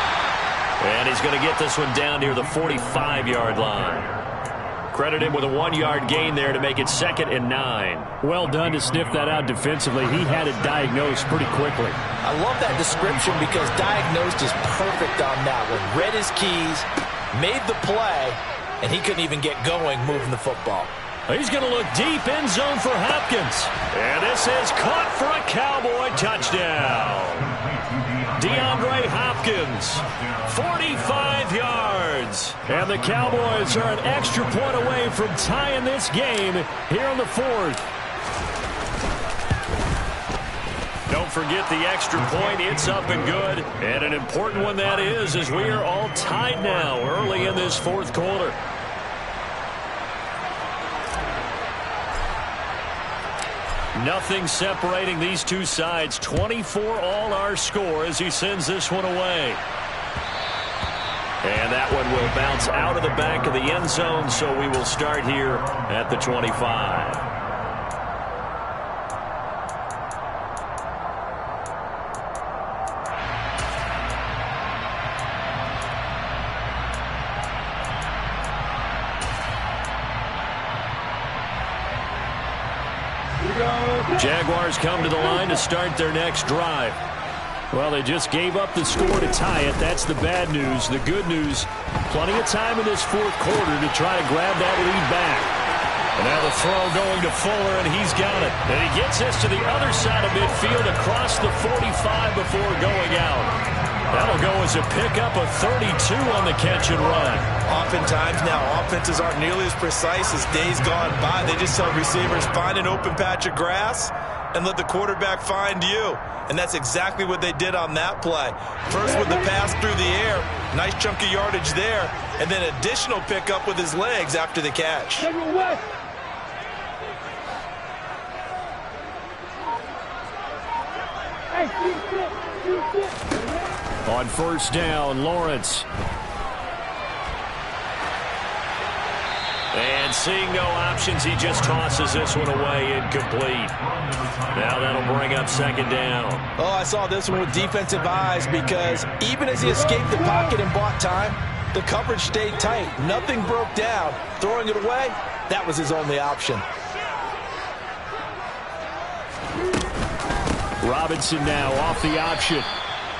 And he's going to get this one down near the 45-yard line. Credit him with a 1-yard gain there to make it 2nd and 9. Well done to sniff that out defensively. He had it diagnosed pretty quickly. I love that description because diagnosed is perfect on that one. Read his keys, made the play, and he couldn't even get going moving the football. He's going to look deep end zone for Hopkins. And this is caught for a Cowboy touchdown. DeAndre Hopkins, 45 yards. And the Cowboys are an extra point away from tying this game here in the 4th. Don't forget the extra point. It's up and good. And an important one that is, as we are all tied now early in this 4th quarter. Nothing separating these two sides. 24 all our score as he sends this one away. And that one will bounce out of the back of the end zone, so we will start here at the 25. Jaguars come to the line to start their next drive. Well, they just gave up the score to tie it. That's the bad news. The good news, plenty of time in this 4th quarter to try to grab that lead back. And now the throw going to Fuller, and he's got it. And he gets this to the other side of midfield across the 45 before going out. That'll go as a pickup of 32 on the catch and run. Oftentimes now, offenses aren't nearly as precise as days gone by. They just tell receivers, find an open patch of grass and let the quarterback find you. And that's exactly what they did on that play. First with the pass through the air, nice chunk of yardage there, and then additional pickup with his legs after the catch. On first down, Lawrence. And seeing no options, he just tosses this one away, incomplete. Now that'll bring up second down. Oh, I saw this one with defensive eyes because even as he escaped the pocket and bought time, the coverage stayed tight. Nothing broke down. Throwing it away, that was his only option. Robinson now off the option.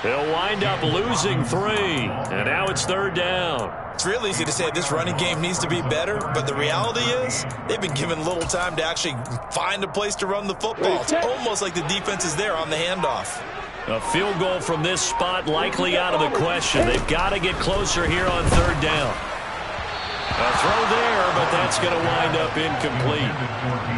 He'll wind up losing 3. And now it's third down. It's real easy to say this running game needs to be better, but the reality is they've been given little time to actually find a place to run the football. It's almost like the defense is there on the handoff. A field goal from this spot likely out of the question. They've got to get closer here on third down. A throw there, but that's going to wind up incomplete.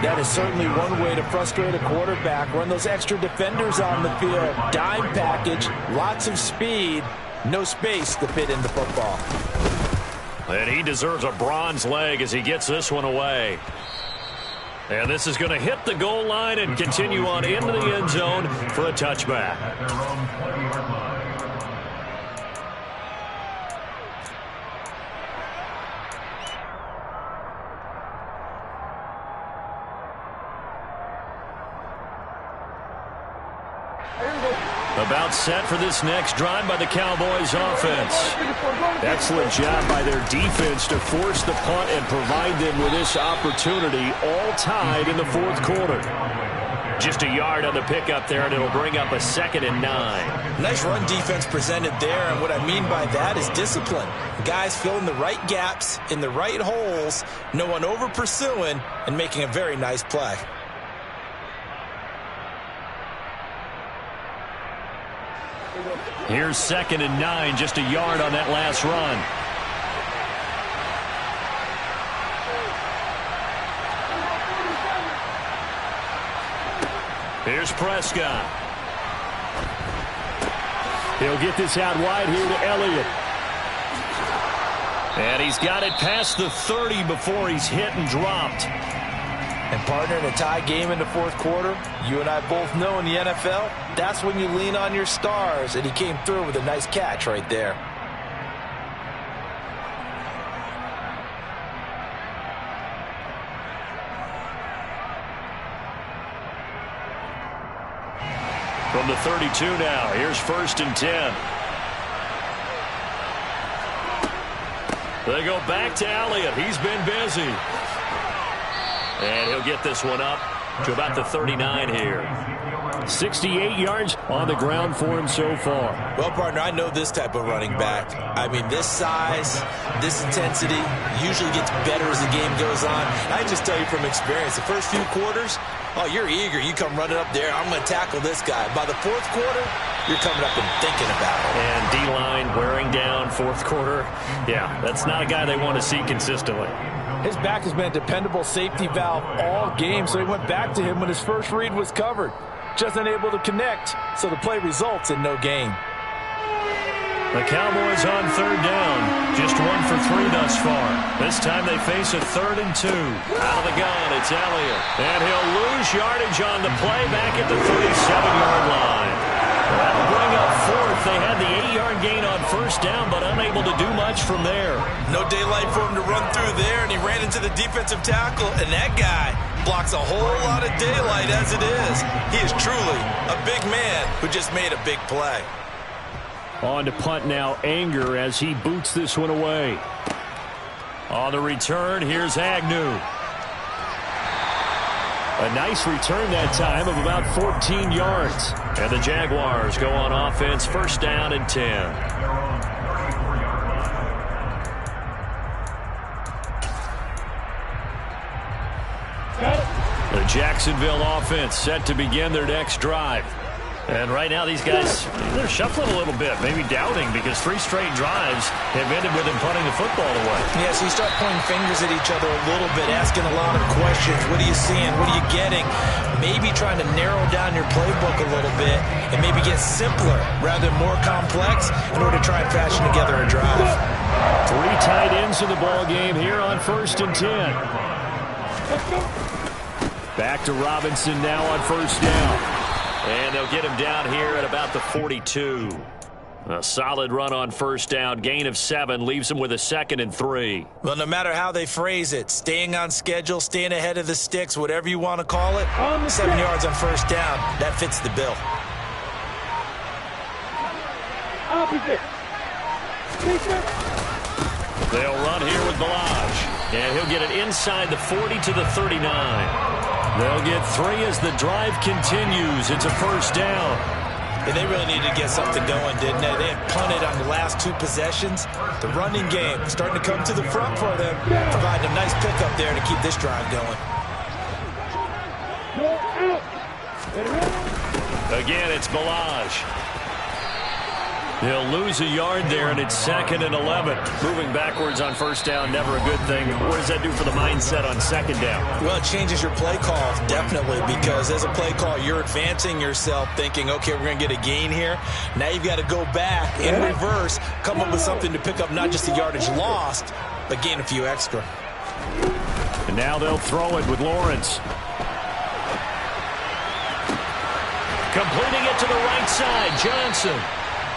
That is certainly one way to frustrate a quarterback. Run those extra defenders on the field. Dime package, lots of speed, no space to fit in the football. And he deserves a bronze leg as he gets this one away. And this is going to hit the goal line and continue on into the end zone for a touchback. About set for this next drive by the Cowboys offense. Excellent job by their defense to force the punt and provide them with this opportunity, all tied in the fourth quarter. Just a yard on the pickup there, and it'll bring up a 2nd and 9. Nice run defense presented there, and what I mean by that is discipline. Guys filling the right gaps in the right holes, no one over pursuing, and making a very nice play. Here's 2nd and 9, just a yard on that last run. Here's Prescott. He'll get this out wide here to Elliott. And he's got it past the 30 before he's hit and dropped. And partner, in a tie game in the fourth quarter, you and I both know in the NFL, that's when you lean on your stars, and he came through with a nice catch right there. From the 32 now, here's 1st and 10. They go back to Elliott. He's been busy. And he'll get this one up to about the 39 here. 68 yards on the ground for him so far. Well, partner, I know this type of running back. I mean, this size, this intensity usually gets better as the game goes on. I just tell you from experience, the first few quarters, oh, you're eager. You come running up there. I'm going to tackle this guy. By the fourth quarter, you're coming up and thinking about it. And D-line wearing down fourth quarter. Yeah, that's not a guy they want to see consistently. His back has been a dependable safety valve all game, so he went back to him when his first read was covered. Just unable to connect, so the play results in no gain. The Cowboys on third down, just 1 for 3 thus far. This time they face a 3rd and 2. Out of the gun, it's Elliott. And he'll lose yardage on the play back at the 37-yard line. That'll bring up 4th. They had the 8-yard gain on first down, but unable to do much from there. No daylight for him to run through there, and he ran into the defensive tackle, and that guy blocks a whole lot of daylight as it is. He is truly a big man who just made a big play. On to punt now, Anger as he boots this one away. On the return, here's Agnew. A nice return that time of about 14 yards. And the Jaguars go on offense, 1st down and 10. The Jacksonville offense set to begin their next drive. And right now these guys, they're shuffling a little bit, maybe doubting, because 3 straight drives have ended with them punting the football away. Yeah, so you start pointing fingers at each other a little bit, asking a lot of questions. What are you seeing? What are you getting? Maybe trying to narrow down your playbook a little bit and maybe get simpler rather than more complex in order to try and fashion together a drive. 3 tight ends in the ball game here on 1st and 10. Back to Robinson now on 1st down. And they'll get him down here at about the 42. A solid run on first down. Gain of 7 leaves him with a 2nd and 3. Well, no matter how they phrase it, staying on schedule, staying ahead of the sticks, whatever you want to call it, 7 yards on first down, that fits the bill. Opposite. They'll run here with Balaj. And he'll get it inside the 40 to the 39. They'll get 3 as the drive continues. It's a first down. And they really needed to get something going, didn't they? They had punted on the last 2 possessions. The running game starting to come to the front for them, providing a nice pickup there to keep this drive going. Again, it's Balaj. He'll lose a yard there, and it's 2nd and 11. Moving backwards on first down, never a good thing. What does that do for the mindset on 2nd down? Well, it changes your play call, definitely, because as a play call, you're advancing yourself thinking, okay, we're going to get a gain here. Now you've got to go back in reverse, come up with something to pick up not just the yardage lost, but gain a few extra. And now they'll throw it with Lawrence. Completing it to the right side, Johnson.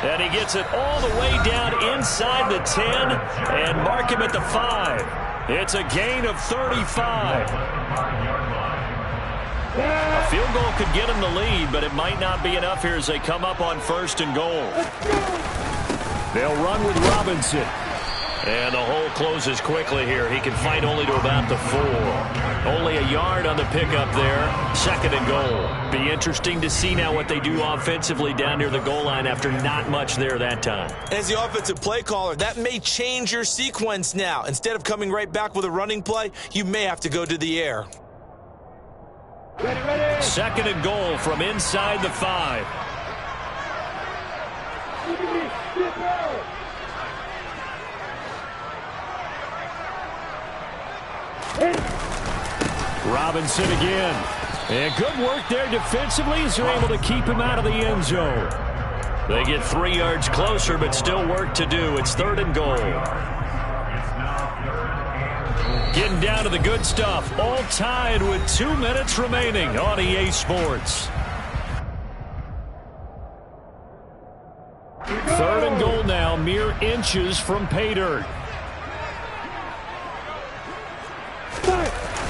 And he gets it all the way down inside the 10 and mark him at the 5. It's a gain of 35. A field goal could get him the lead, but it might not be enough here as they come up on 1st and goal. They'll run with Robinson. And the hole closes quickly here. He can fight only to about the 4. Only a yard on the pickup there. 2nd and goal. Be interesting to see now what they do offensively down near the goal line after not much there that time. As the offensive play caller, that may change your sequence now. Instead of coming right back with a running play, you may have to go to the air. Ready, ready. 2nd and goal from inside the 5. Look at me. Get down. Robinson again. And good work there defensively as they're able to keep him out of the end zone. They get 3 yards closer, but still work to do. It's 3rd and goal. Getting down to the good stuff. All tied with 2 minutes remaining on EA Sports. 3rd and goal now, mere inches from pay dirt.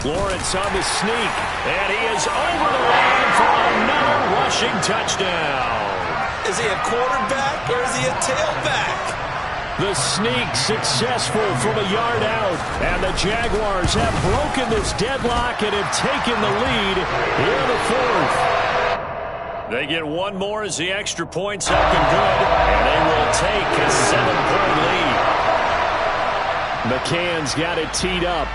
Lawrence on the sneak, and he is over the line for another rushing touchdown. Is he a quarterback or is he a tailback? The sneak successful from a yard out, and the Jaguars have broken this deadlock and have taken the lead in the 4th. They get 1 more as the extra point's up and good, and they will take a 7-point lead. McCann's got it teed up.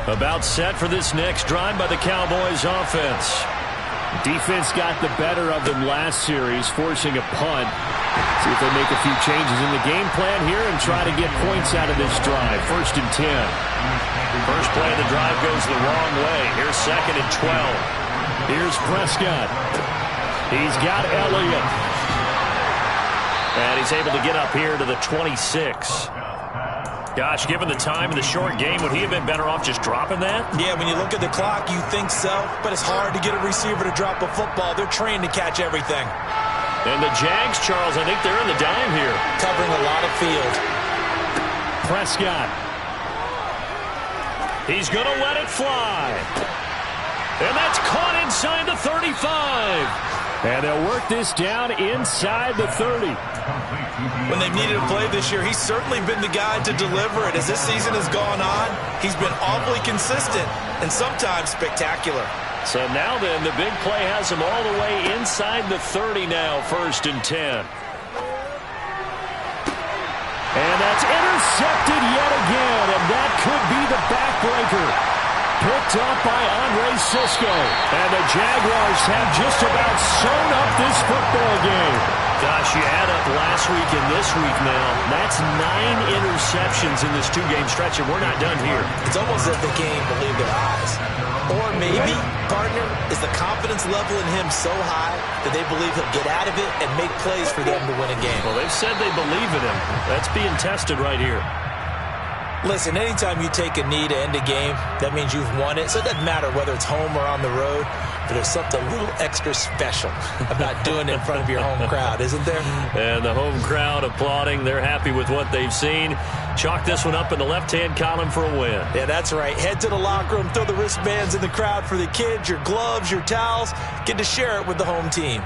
About set for this next drive by the Cowboys offense. Defense got the better of them last series, forcing a punt. See if they make a few changes in the game plan here and try to get points out of this drive. 1st and 10. First play of the drive goes the wrong way. Here's 2nd and 12. Here's Prescott. He's got Elliott. And he's able to get up here to the 26. Gosh, given the time in the short game, would he have been better off just dropping that? Yeah, when you look at the clock, you think so, but it's hard to get a receiver to drop a football. They're trained to catch everything. And the Jags, Charles, I think they're in the dime here. Covering a lot of field. Prescott. He's going to let it fly. And that's caught inside the 35. And they'll work this down inside the 30. When they've needed a play this year, he's certainly been the guy to deliver it. As this season has gone on, he's been awfully consistent and sometimes spectacular. So now then, the big play has him all the way inside the 30 now, 1st and 10. And that's intercepted yet again, and that could be the backbreaker. Picked up by Andre Sisco. And the Jaguars have just about sewn up this football game. Gosh, you add up last week and this week now. That's 9 interceptions in this 2-game stretch, and we're not done here. It's almost as if they can't even believe their eyes. Or maybe, partner, is the confidence level in him so high that they believe he'll get out of it and make plays for them to win a game. Well, they've said they believe in him. That's being tested right here. Listen, anytime you take a knee to end a game, that means you've won it. So it doesn't matter whether it's home or on the road, but there's something a little extra special about doing it in front of your home crowd, isn't there? And the home crowd applauding. They're happy with what they've seen. Chalk this one up in the left-hand column for a win. Yeah, that's right. Head to the locker room, throw the wristbands in the crowd for the kids, your gloves, your towels. Get to share it with the home team.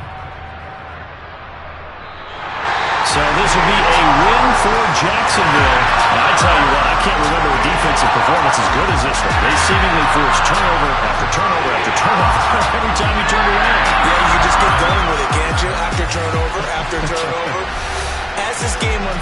So this will be a win for Jacksonville. And I tell you what, I can't remember a defensive performance as good as this one. They seemingly forced turnover after turnover after turnover every time you turned around. Yeah, you can just get going with it, can't you? After turnover after turnover. As this game unfolds,